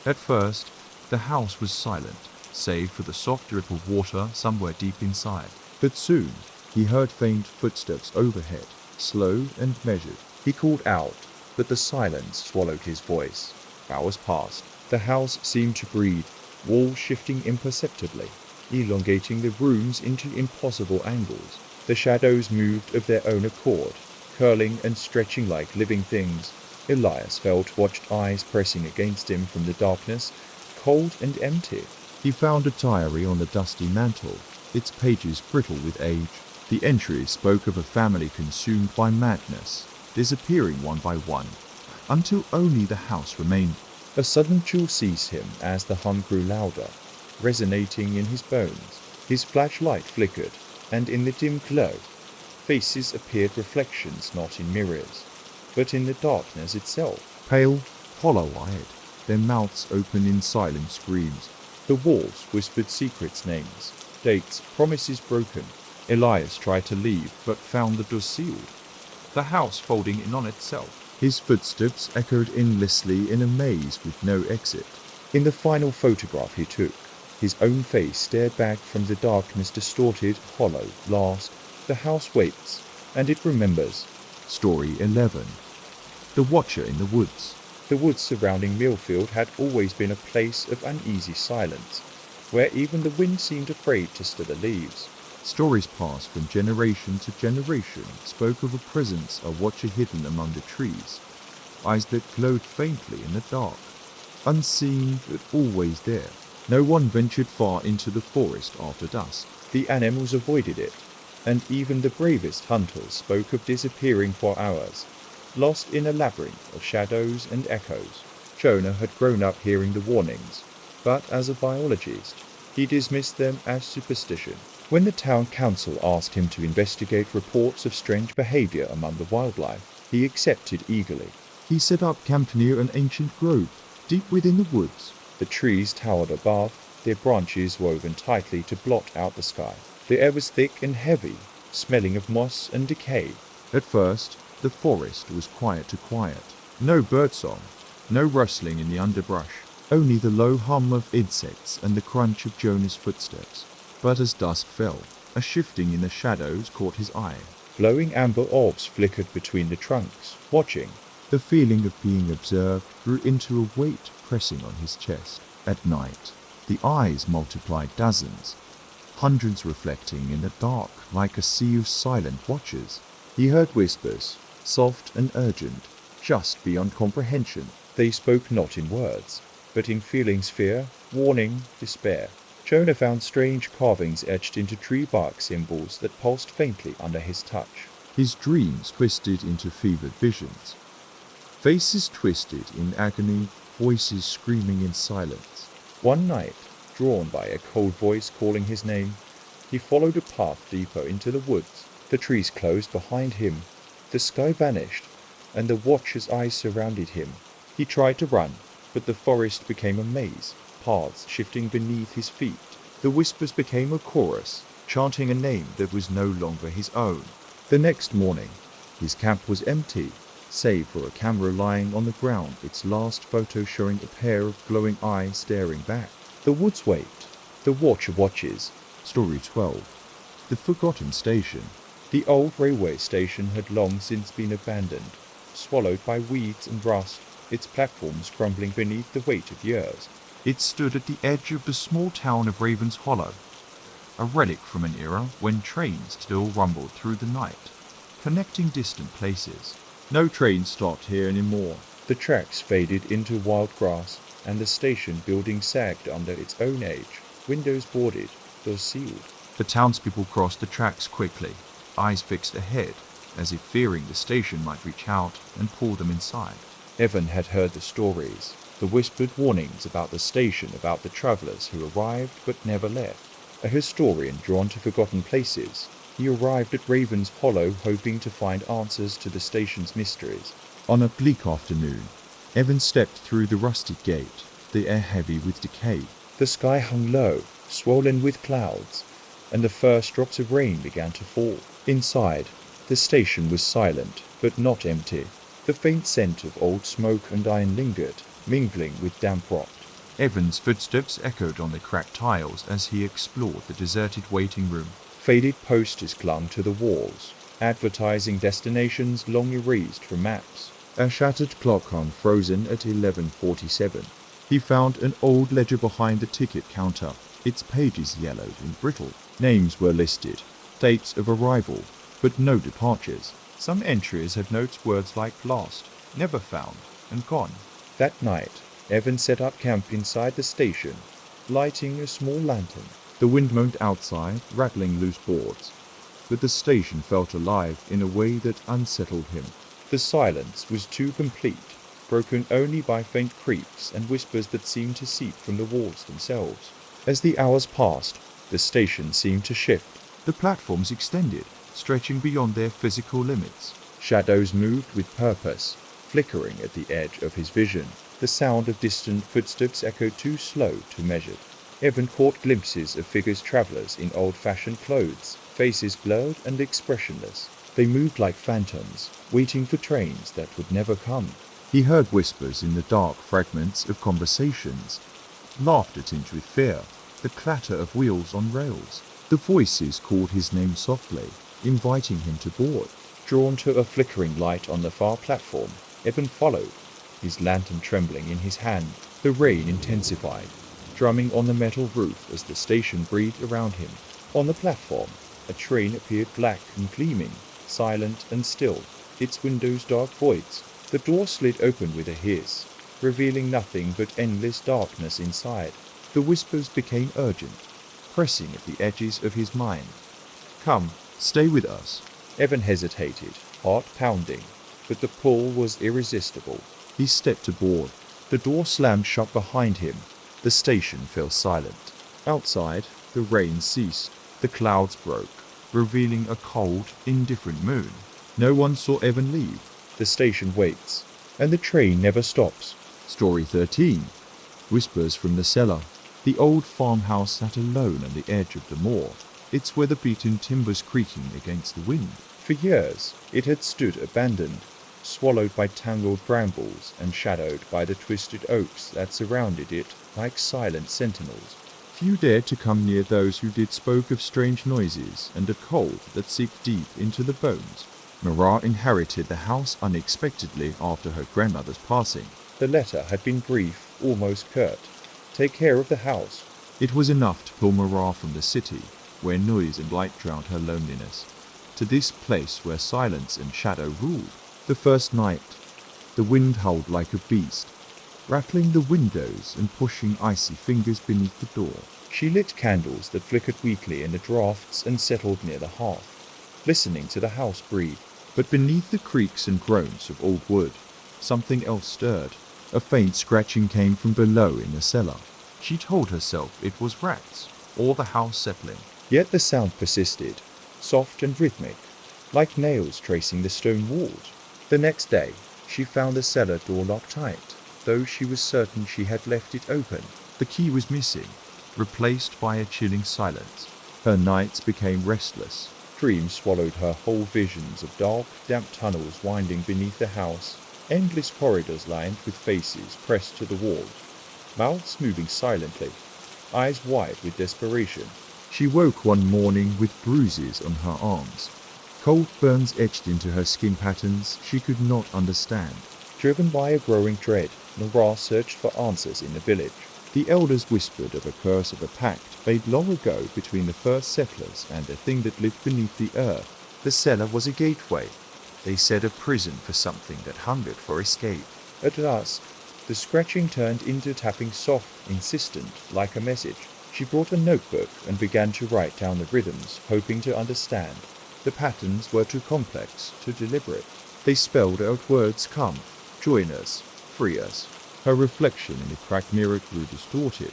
At first, the house was silent, save for the soft drip of water somewhere deep inside. But soon, he heard faint footsteps overhead, slow and measured. He called out, but the silence swallowed his voice. Hours passed. The house seemed to breathe, walls shifting imperceptibly, elongating the rooms into impossible angles. The shadows moved of their own accord, curling and stretching like living things. Elias felt watched eyes pressing against him from the darkness, cold and empty. He found a diary on the dusty mantel, its pages brittle with age. The entry spoke of a family consumed by madness, disappearing one by one, until only the house remained. A sudden chill seized him as the hum grew louder, resonating in his bones. His flashlight flickered, and in the dim glow, faces appeared, reflections not in mirrors, but in the darkness itself. Pale, hollow-eyed, their mouths open in silent screams. The walls whispered secrets, names, dates, promises broken. Elias tried to leave, but found the door sealed, the house folding in on itself. His footsteps echoed endlessly in a maze with no exit. In the final photograph he took, his own face stared back from the darkness, distorted, hollow, last. The house waits, and it remembers. Story 11. The Watcher in the Woods. The woods surrounding Millfield had always been a place of uneasy silence, where even the wind seemed afraid to stir the leaves. Stories passed from generation to generation spoke of a presence, a watcher hidden among the trees, eyes that glowed faintly in the dark, unseen but always there. No one ventured far into the forest after dusk. The animals avoided it, and even the bravest hunters spoke of disappearing for hours, lost in a labyrinth of shadows and echoes. Jonah had grown up hearing the warnings, but as a biologist, he dismissed them as superstition. When the town council asked him to investigate reports of strange behavior among the wildlife, he accepted eagerly. He set up camp near an ancient grove, deep within the woods. The trees towered above, their branches woven tightly to blot out the sky. The air was thick and heavy, smelling of moss and decay. At first, the forest was quiet to quiet. No birdsong, no rustling in the underbrush, only the low hum of insects and the crunch of Jonah's footsteps. But as dusk fell, a shifting in the shadows caught his eye. Glowing amber orbs flickered between the trunks, watching. The feeling of being observed grew into a weight pressing on his chest. At night, the eyes multiplied dozens, hundreds reflecting in the dark like a sea of silent watchers. He heard whispers, soft and urgent, just beyond comprehension. They spoke not in words, but in feelings: fear, warning, despair. Jonah found strange carvings etched into tree bark symbols that pulsed faintly under his touch. His dreams twisted into fevered visions. Faces twisted in agony, voices screaming in silence. One night, drawn by a cold voice calling his name, he followed a path deeper into the woods. The trees closed behind him, the sky vanished, and the watcher's eyes surrounded him. He tried to run, but the forest became a maze, paths shifting beneath his feet. The whispers became a chorus, chanting a name that was no longer his own. The next morning, his camp was empty, save for a camera lying on the ground, its last photo showing a pair of glowing eyes staring back. The woods wait. The watcher watches. Story 12. The Forgotten Station. The old railway station had long since been abandoned, swallowed by weeds and rust, its platforms crumbling beneath the weight of years. It stood at the edge of the small town of Ravens Hollow, a relic from an era when trains still rumbled through the night, connecting distant places. No train stopped here anymore. The tracks faded into wild grass, and the station building sagged under its own age, windows boarded, doors sealed. The townspeople crossed the tracks quickly, eyes fixed ahead, as if fearing the station might reach out and pull them inside. Evan had heard the stories, the whispered warnings about the station, about the travellers who arrived but never left. A historian drawn to forgotten places, he arrived at Ravens Hollow hoping to find answers to the station's mysteries. On a bleak afternoon, Evan stepped through the rusted gate, the air heavy with decay. The sky hung low, swollen with clouds, and the first drops of rain began to fall. Inside, the station was silent, but not empty. The faint scent of old smoke and iron lingered, mingling with damp rot. Evan's footsteps echoed on the cracked tiles as he explored the deserted waiting room. Faded posters clung to the walls, advertising destinations long erased from maps. A shattered clock hung frozen at 11:47. He found an old ledger behind the ticket counter, its pages yellowed and brittle. Names were listed, dates of arrival, but no departures. Some entries had notes words like lost, never found, and gone. That night, Evan set up camp inside the station, lighting a small lantern. The wind moaned outside, rattling loose boards, but the station felt alive in a way that unsettled him. The silence was too complete, broken only by faint creaks and whispers that seemed to seep from the walls themselves. As the hours passed, the station seemed to shift. The platforms extended, stretching beyond their physical limits. Shadows moved with purpose, flickering at the edge of his vision. The sound of distant footsteps echoed too slow to measure. Evan caught glimpses of figures travellers in old-fashioned clothes, faces blurred and expressionless. They moved like phantoms, waiting for trains that would never come. He heard whispers in the dark fragments of conversations, laughter tinged with fear, the clatter of wheels on rails. The voices called his name softly, inviting him to board. Drawn to a flickering light on the far platform, Evan followed, his lantern trembling in his hand. The rain intensified, drumming on the metal roof as the station breathed around him. On the platform, a train appeared black and gleaming, silent and still, its windows dark voids. The door slid open with a hiss, revealing nothing but endless darkness inside. The whispers became urgent, pressing at the edges of his mind. "Come, stay with us." Evan hesitated, heart pounding, but the pull was irresistible. He stepped aboard. The door slammed shut behind him. The station fell silent. Outside, the rain ceased. The clouds broke, revealing a cold, indifferent moon. No one saw Evan leave. The station waits, and the train never stops. Story 13. Whispers from the cellar. The old farmhouse sat alone on the edge of the moor, its weather-beaten timbers creaking against the wind. For years, it had stood abandoned, swallowed by tangled brambles and shadowed by the twisted oaks that surrounded it like silent sentinels. Few dared to come near those who did spoke of strange noises and a cold that seeped deep into the bones. Mara inherited the house unexpectedly after her grandmother's passing. The letter had been brief, almost curt. Take care of the house. It was enough to pull Mara from the city, where noise and light drowned her loneliness, to this place where silence and shadow ruled. The first night, the wind howled like a beast, rattling the windows and pushing icy fingers beneath the door. She lit candles that flickered weakly in the draughts and settled near the hearth, listening to the house breathe. But beneath the creaks and groans of old wood, something else stirred. A faint scratching came from below in the cellar. She told herself it was rats, or the house settling. Yet the sound persisted, soft and rhythmic, like nails tracing the stone walls. The next day, she found the cellar door locked tight, though she was certain she had left it open. The key was missing, replaced by a chilling silence. Her nights became restless. Dreams swallowed her whole visions of dark, damp tunnels winding beneath the house, endless corridors lined with faces pressed to the walls, mouths moving silently, eyes wide with desperation. She woke one morning with bruises on her arms. Cold burns etched into her skin patterns she could not understand. Driven by a growing dread, Nora searched for answers in the village. The elders whispered of a curse of a pact made long ago between the first settlers and a thing that lived beneath the earth. The cellar was a gateway, they said, a prison for something that hungered for escape. At last, the scratching turned into tapping, soft, insistent, like a message. She brought a notebook and began to write down the rhythms, hoping to understand. The patterns were too complex, too deliberate. They spelled out words: come, join us, free us. Her reflection in the cracked mirror grew distorted,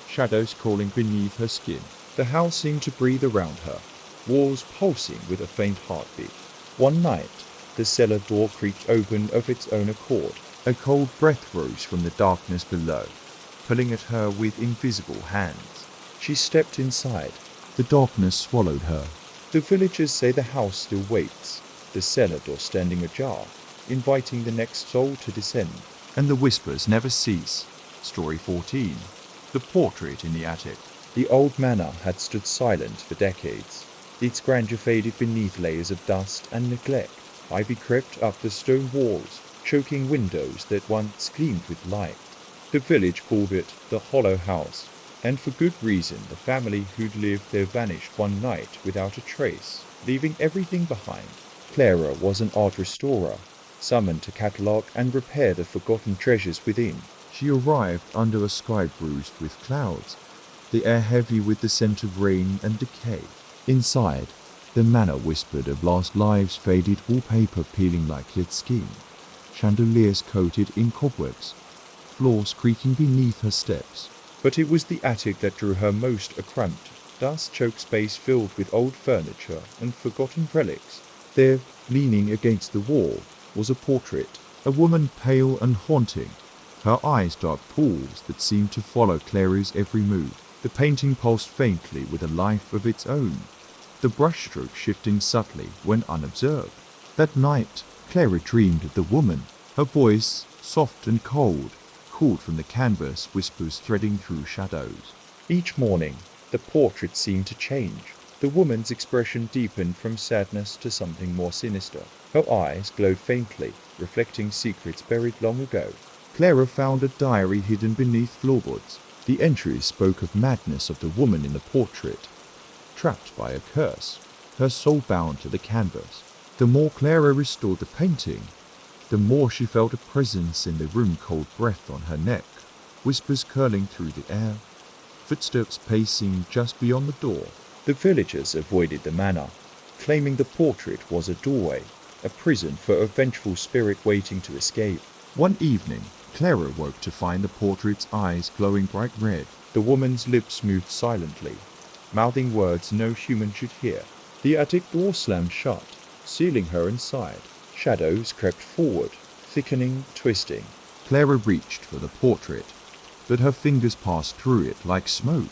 shadows crawling beneath her skin. The house seemed to breathe around her, walls pulsing with a faint heartbeat. One night, the cellar door creaked open of its own accord. A cold breath rose from the darkness below, pulling at her with invisible hands. She stepped inside. The darkness swallowed her. The villagers say the house still waits, the cellar door standing ajar, inviting the next soul to descend. And the whispers never cease. Story 14. The portrait in the attic. The old manor had stood silent for decades, its grandeur faded beneath layers of dust and neglect. Ivy crept up the stone walls, choking windows that once gleamed with light. The village called it the Hollow House, and for good reason. The family who'd lived there vanished one night without a trace, leaving everything behind. Clara was an art restorer, summoned to catalogue and repair the forgotten treasures within. She arrived under a sky bruised with clouds, the air heavy with the scent of rain and decay. Inside, the manor whispered of lost lives, faded wallpaper peeling like lit skin, chandeliers coated in cobwebs, floors creaking beneath her steps. But it was the attic that drew her most, a cramped, dust-choked space filled with old furniture and forgotten relics. There, leaning against the wall, was a portrait, a woman pale and haunting, her eyes dark pools that seemed to follow Clary's every mood. The painting pulsed faintly with a life of its own, the brushstroke shifting subtly when unobserved. That night, Clara dreamed of the woman, her voice, soft and cold, called from the canvas, whispers threading through shadows. Each morning, the portrait seemed to change. The woman's expression deepened from sadness to something more sinister. Her eyes glowed faintly, reflecting secrets buried long ago. Clara found a diary hidden beneath floorboards. The entries spoke of madness of the woman in the portrait, trapped by a curse, her soul bound to the canvas. The more Clara restored the painting, the more she felt a presence in the room, cold breath on her neck, whispers curling through the air, footsteps pacing just beyond the door. The villagers avoided the manor, claiming the portrait was a doorway, a prison for a vengeful spirit waiting to escape. One evening, Clara woke to find the portrait's eyes glowing bright red. The woman's lips moved silently, mouthing words no human should hear. The attic door slammed shut, sealing her inside. Shadows crept forward, thickening, twisting. Clara reached for the portrait, but her fingers passed through it like smoke.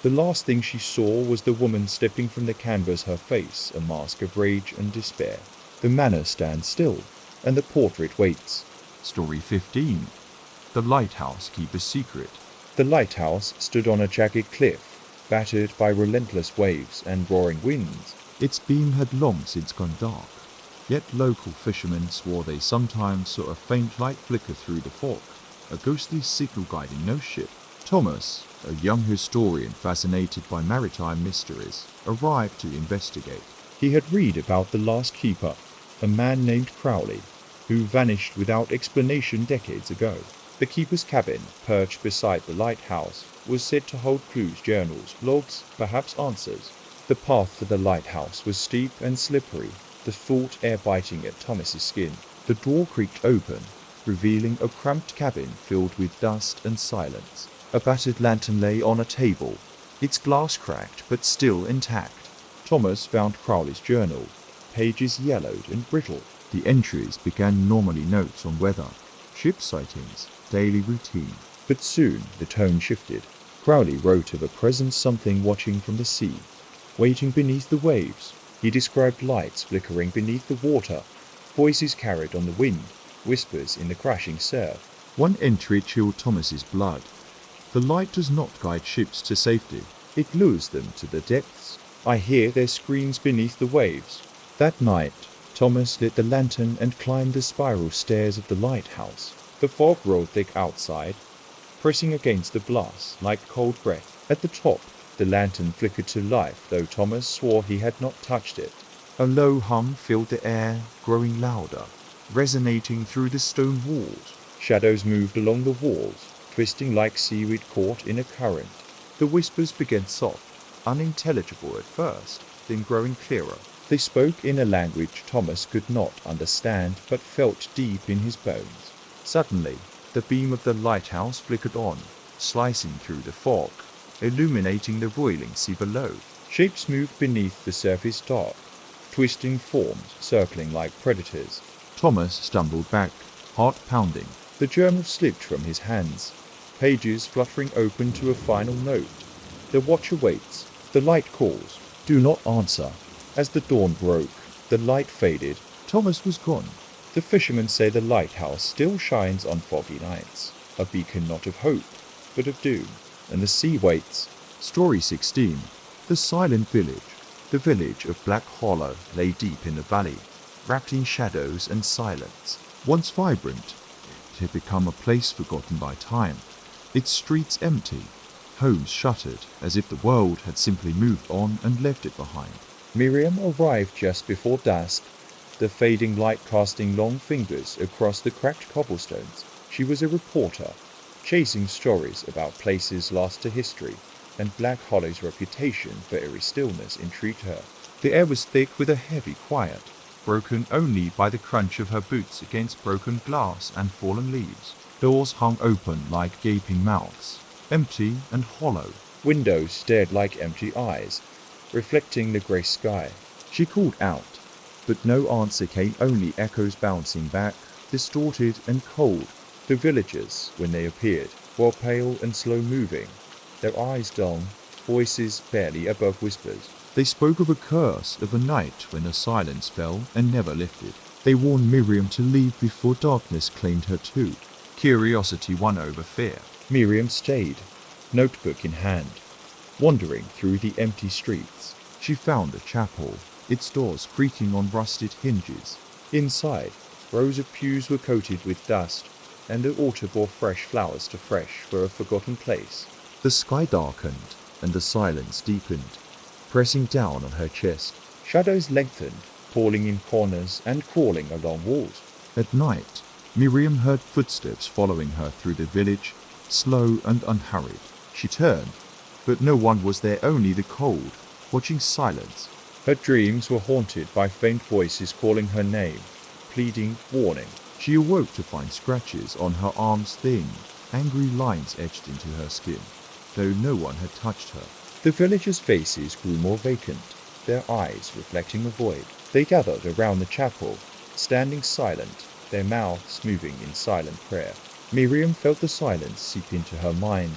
The last thing she saw was the woman stepping from the canvas, her face a mask of rage and despair. The manor stands still, and the portrait waits. Story 15. The lighthouse keeper's secret. The lighthouse stood on a jagged cliff, battered by relentless waves and roaring winds. Its beam had long since gone dark, yet local fishermen swore they sometimes saw a faint light flicker through the fog, a ghostly signal guiding no ship. Thomas, a young historian fascinated by maritime mysteries, arrived to investigate. He had read about the last keeper, a man named Crowley, who vanished without explanation decades ago. The keeper's cabin, perched beside the lighthouse, was said to hold clues, journals, logs, perhaps answers. The path to the lighthouse was steep and slippery, the thought air biting at Thomas's skin. The door creaked open, revealing a cramped cabin filled with dust and silence. A battered lantern lay on a table, its glass cracked but still intact. Thomas found Crowley's journal, pages yellowed and brittle. The entries began normally notes on weather, ship sightings, daily routine. But soon the tone shifted. Crowley wrote of a presence, something watching from the sea, waiting beneath the waves. He described lights flickering beneath the water, voices carried on the wind, whispers in the crashing surf. One entry chilled Thomas's blood. The light does not guide ships to safety. It lures them to the depths. I hear their screams beneath the waves. That night, Thomas lit the lantern and climbed the spiral stairs of the lighthouse. The fog rolled thick outside, pressing against the glass like cold breath. At the top, the lantern flickered to life, though Thomas swore he had not touched it. A low hum filled the air, growing louder, resonating through the stone walls. Shadows moved along the walls, twisting like seaweed caught in a current. The whispers began soft, unintelligible at first, then growing clearer. They spoke in a language Thomas could not understand, but felt deep in his bones. Suddenly, the beam of the lighthouse flickered on, slicing through the fog, illuminating the roiling sea below. Shapes moved beneath the surface dark, twisting forms, circling like predators. Thomas stumbled back, heart pounding. The journal slipped from his hands, pages fluttering open to a final note. The watcher waits. The light calls. Do not answer. As the dawn broke, the light faded. Thomas was gone. The fishermen say the lighthouse still shines on foggy nights, a beacon not of hope, but of doom. And the sea waits. Story 16. The Silent Village. The village of Black Hollow lay deep in the valley, wrapped in shadows and silence. Once vibrant, it had become a place forgotten by time, its streets empty, homes shuttered as if the world had simply moved on and left it behind. Miriam arrived just before dusk, the fading light casting long fingers across the cracked cobblestones. She was a reporter, chasing stories about places lost to history, and Black Hollow's reputation for eerie stillness intrigued her. The air was thick with a heavy quiet, broken only by the crunch of her boots against broken glass and fallen leaves. Doors hung open like gaping mouths, empty and hollow. Windows stared like empty eyes, reflecting the grey sky. She called out, but no answer came, only echoes bouncing back, distorted and cold. The villagers, when they appeared, were pale and slow-moving, their eyes dull, voices barely above whispers. They spoke of a curse, of a night when the silence fell and never lifted. They warned Miriam to leave before darkness claimed her too. Curiosity won over fear. Miriam stayed, notebook in hand, wandering through the empty streets. She found a chapel, its doors creaking on rusted hinges. Inside, rows of pews were coated with dust, and the altar bore fresh flowers to fresh for a forgotten place. The sky darkened, and the silence deepened, pressing down on her chest. Shadows lengthened, falling in corners and crawling along walls. At night, Miriam heard footsteps following her through the village, slow and unhurried. She turned, but no one was there, only the cold, watching silence. Her dreams were haunted by faint voices calling her name, pleading, warning. She awoke to find scratches on her arms, thin, angry lines etched into her skin, though no one had touched her. The villagers' faces grew more vacant, their eyes reflecting a void. They gathered around the chapel, standing silent, their mouths moving in silent prayer. Miriam felt the silence seep into her mind,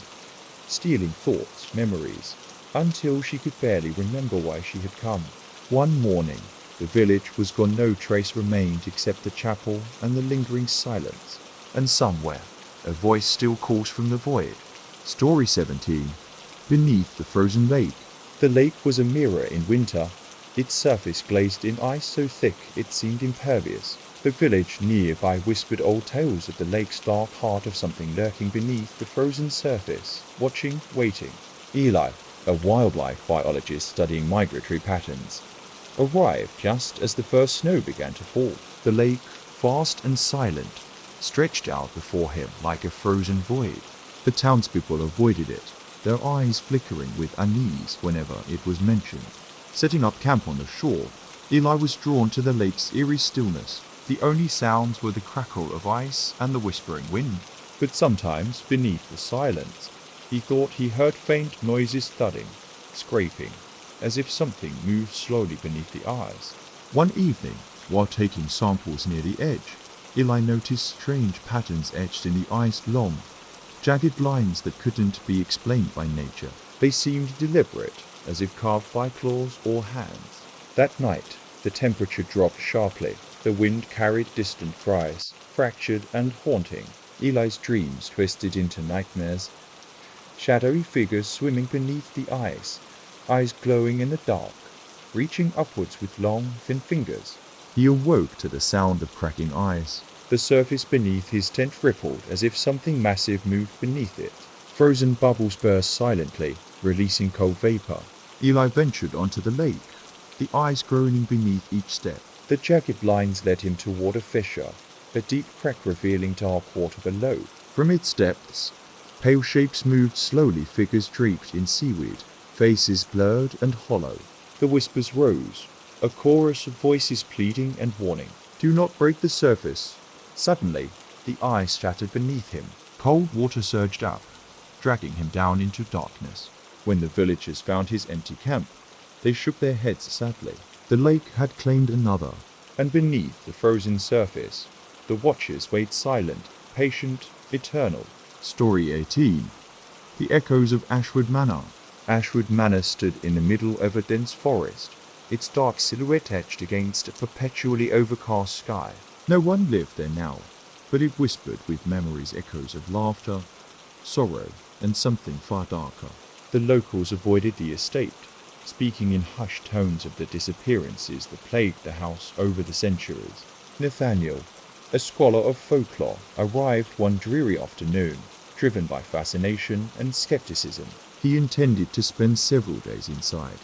stealing thoughts, memories, until she could barely remember why she had come. One morning, the village was gone, no trace remained except the chapel and the lingering silence. And somewhere, a voice still calls from the void. Story 17. Beneath the frozen lake. The lake was a mirror in winter, its surface glazed in ice so thick it seemed impervious. The village nearby whispered old tales of the lake's dark heart, of something lurking beneath the frozen surface, watching, waiting. Eli, a wildlife biologist studying migratory patterns, arrived just as the first snow began to fall. The lake, vast and silent, stretched out before him like a frozen void. The townspeople avoided it, their eyes flickering with unease whenever it was mentioned. Setting up camp on the shore, Eli was drawn to the lake's eerie stillness. The only sounds were the crackle of ice and the whispering wind. But sometimes, beneath the silence, he thought he heard faint noises, thudding, scraping, as if something moved slowly beneath the ice. One evening, while taking samples near the edge, Eli noticed strange patterns etched in the ice, long, jagged lines that couldn't be explained by nature. They seemed deliberate, as if carved by claws or hands. That night, the temperature dropped sharply. The wind carried distant cries, fractured and haunting. Eli's dreams twisted into nightmares. Shadowy figures swimming beneath the ice, eyes glowing in the dark, reaching upwards with long, thin fingers. He awoke to the sound of cracking ice, The surface beneath his tent rippled as if something massive moved beneath it. Frozen bubbles burst silently, releasing cold vapor. Eli ventured onto the lake, the ice groaning beneath each step. The jagged lines led him toward a fissure, a deep crack revealing dark water below. From its depths, pale shapes moved slowly, figures draped in seaweed, faces blurred and hollow. The whispers rose, a chorus of voices pleading and warning. Do not break the surface. Suddenly, the ice shattered beneath him. Cold water surged up, dragging him down into darkness. When the villagers found his empty camp, they shook their heads sadly. The lake had claimed another. And beneath the frozen surface, the watchers wait silent, patient, eternal. Story 18. The Echoes of Ashwood Manor. Ashwood Manor stood in the middle of a dense forest, its dark silhouette etched against a perpetually overcast sky. No one lived there now, but it whispered with memories echoes of laughter, sorrow, and something far darker. The locals avoided the estate, speaking in hushed tones of the disappearances that plagued the house over the centuries. Nathaniel, a scholar of folklore, arrived one dreary afternoon, driven by fascination and skepticism. He intended to spend several days inside,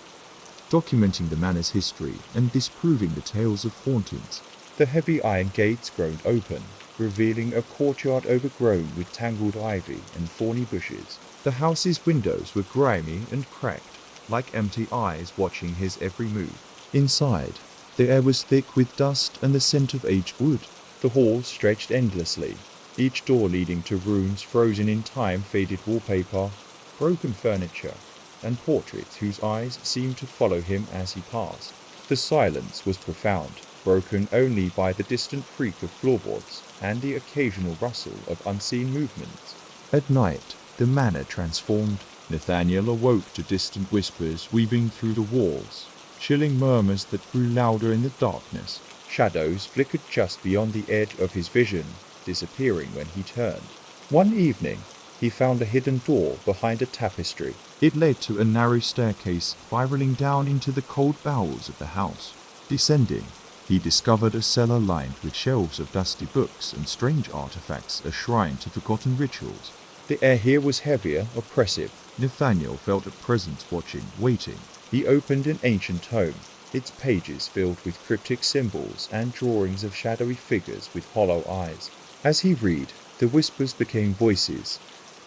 documenting the manor's history and disproving the tales of hauntings. The heavy iron gates groaned open, revealing a courtyard overgrown with tangled ivy and thorny bushes. The house's windows were grimy and cracked, like empty eyes watching his every move. Inside, the air was thick with dust and the scent of aged wood. The hall stretched endlessly, each door leading to rooms frozen in time, faded wallpaper, broken furniture, and portraits whose eyes seemed to follow him as he passed. The silence was profound, broken only by the distant creak of floorboards and the occasional rustle of unseen movements. At night, the manor transformed. Nathaniel awoke to distant whispers weaving through the walls, chilling murmurs that grew louder in the darkness. Shadows flickered just beyond the edge of his vision, disappearing when he turned. One evening, he found a hidden door behind a tapestry. It led to a narrow staircase spiraling down into the cold bowels of the house. Descending, he discovered a cellar lined with shelves of dusty books and strange artifacts, a shrine to forgotten rituals. The air here was heavier, oppressive. Nathaniel felt a presence watching, waiting. He opened an ancient tome, its pages filled with cryptic symbols and drawings of shadowy figures with hollow eyes. As he read, the whispers became voices,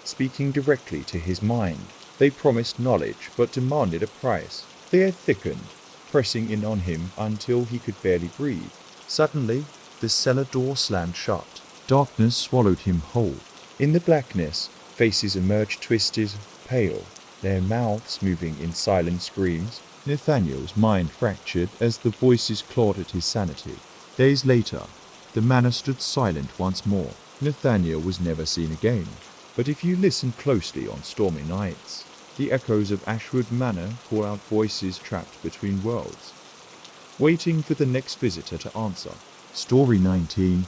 speaking directly to his mind. They promised knowledge but demanded a price. The air thickened, pressing in on him until he could barely breathe. Suddenly, the cellar door slammed shut. Darkness swallowed him whole. In the blackness, faces emerged twisted, pale, their mouths moving in silent screams. Nathaniel's mind fractured as the voices clawed at his sanity. Days later, the manor stood silent once more. Nathaniel was never seen again. But if you listen closely on stormy nights, the echoes of Ashwood Manor call out voices trapped between worlds, waiting for the next visitor to answer. Story 19.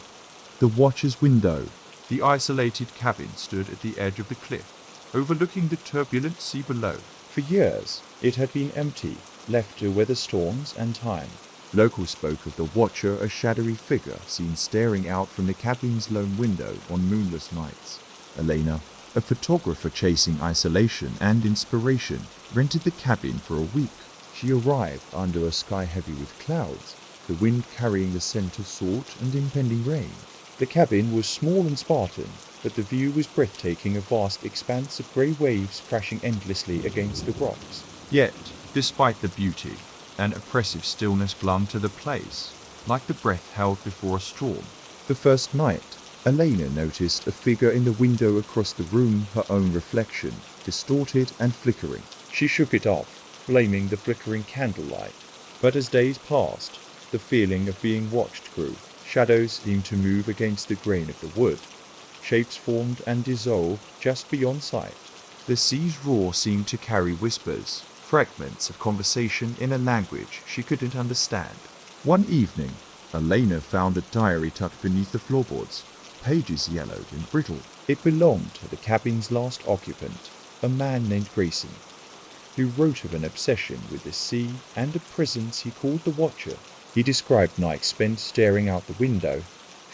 The Watcher's Window. The isolated cabin stood at the edge of the cliff, overlooking the turbulent sea below. For years, it had been empty, left to weather storms and time. Locals spoke of the Watcher, a shadowy figure seen staring out from the cabin's lone window on moonless nights. Elena, a photographer chasing isolation and inspiration, rented the cabin for a week. She arrived under a sky heavy with clouds, the wind carrying the scent of salt and impending rain. The cabin was small and Spartan, but the view was breathtaking, a vast expanse of grey waves crashing endlessly against the rocks. Yet, despite the beauty, an oppressive stillness clung to the place, like the breath held before a storm. The first night, Elena noticed a figure in the window across the room, her own reflection, distorted and flickering. She shook it off, blaming the flickering candlelight. But as days passed, the feeling of being watched grew. Shadows seemed to move against the grain of the wood. Shapes formed and dissolved just beyond sight. The sea's roar seemed to carry whispers, fragments of conversation in a language she couldn't understand. One evening, Elena found a diary tucked beneath the floorboards, pages yellowed and brittle. It belonged to the cabin's last occupant, a man named Grayson, who wrote of an obsession with the sea and a presence he called the Watcher. He described nights spent staring out the window,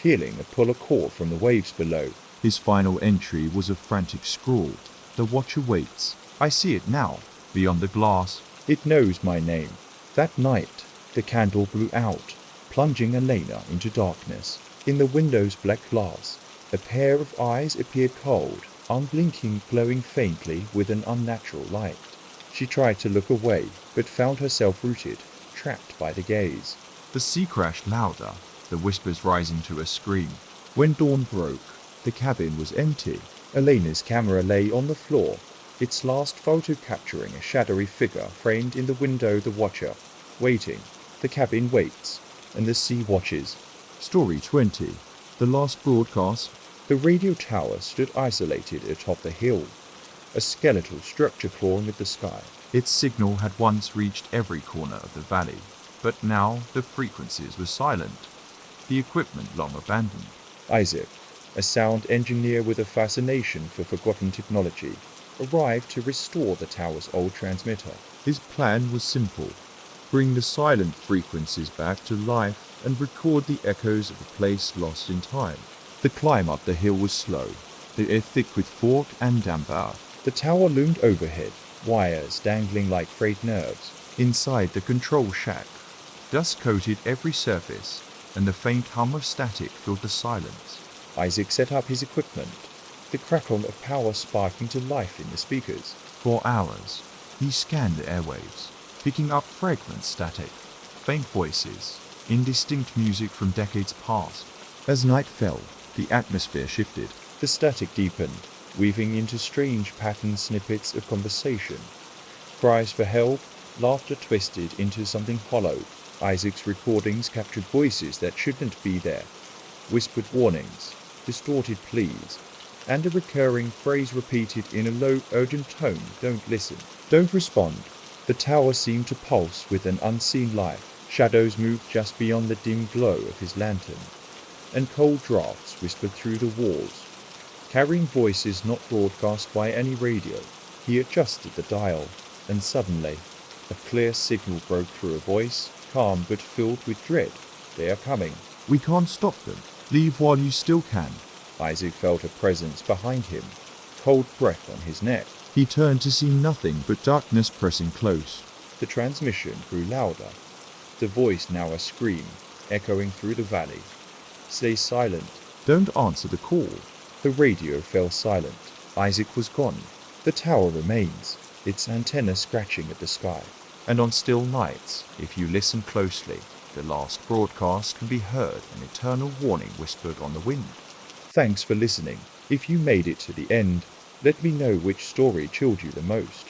feeling a pull or call from the waves below. His final entry was a frantic scrawl. The watcher waits. I see it now, beyond the glass. It knows my name. That night, the candle blew out, plunging Elena into darkness. In the window's black glass, a pair of eyes appeared cold, unblinking, glowing faintly with an unnatural light. She tried to look away, but found herself rooted, trapped by the gaze. The sea crashed louder, the whispers rising to a scream. When dawn broke, the cabin was empty. Elena's camera lay on the floor, its last photo capturing a shadowy figure framed in the window. The watcher, waiting. The cabin waits, and the sea watches. Story 20. The last broadcast. The radio tower stood isolated atop the hill, a skeletal structure clawing at the sky. Its signal had once reached every corner of the valley, but now the frequencies were silent, the equipment long abandoned. Isaac, a sound engineer with a fascination for forgotten technology, arrived to restore the tower's old transmitter. His plan was simple: bring the silent frequencies back to life and record the echoes of a place lost in time. The climb up the hill was slow, the air thick with fog and damp earth. The tower loomed overhead, wires dangling like frayed nerves. Inside the control shack, dust coated every surface, and the faint hum of static filled the silence. Isaac set up his equipment, the crackle of power sparking to life in the speakers. For hours, he scanned the airwaves, picking up fragment static, faint voices, indistinct music from decades past. As night fell, the atmosphere shifted. The static deepened, weaving into strange patterned snippets of conversation. Cries for help, laughter twisted into something hollow. Isaac's recordings captured voices that shouldn't be there, whispered warnings, distorted pleas, and a recurring phrase repeated in a low, urgent tone: "Don't listen, don't respond." The tower seemed to pulse with an unseen life. Shadows moved just beyond the dim glow of his lantern, and cold drafts whispered through the walls, carrying voices not broadcast by any radio. He adjusted the dial, and suddenly, a clear signal broke through, a voice, calm but filled with dread. "They are coming." "We can't stop them. Leave while you still can." Isaac felt a presence behind him, cold breath on his neck. He turned to see nothing but darkness pressing close. The transmission grew louder, the voice now a scream, echoing through the valley. "Stay silent. Don't answer the call." The radio fell silent. Isaac was gone. The tower remains, its antenna scratching at the sky. And on still nights, if you listen closely, the last broadcast can be heard, an eternal warning whispered on the wind. Thanks for listening. If you made it to the end, let me know which story chilled you the most.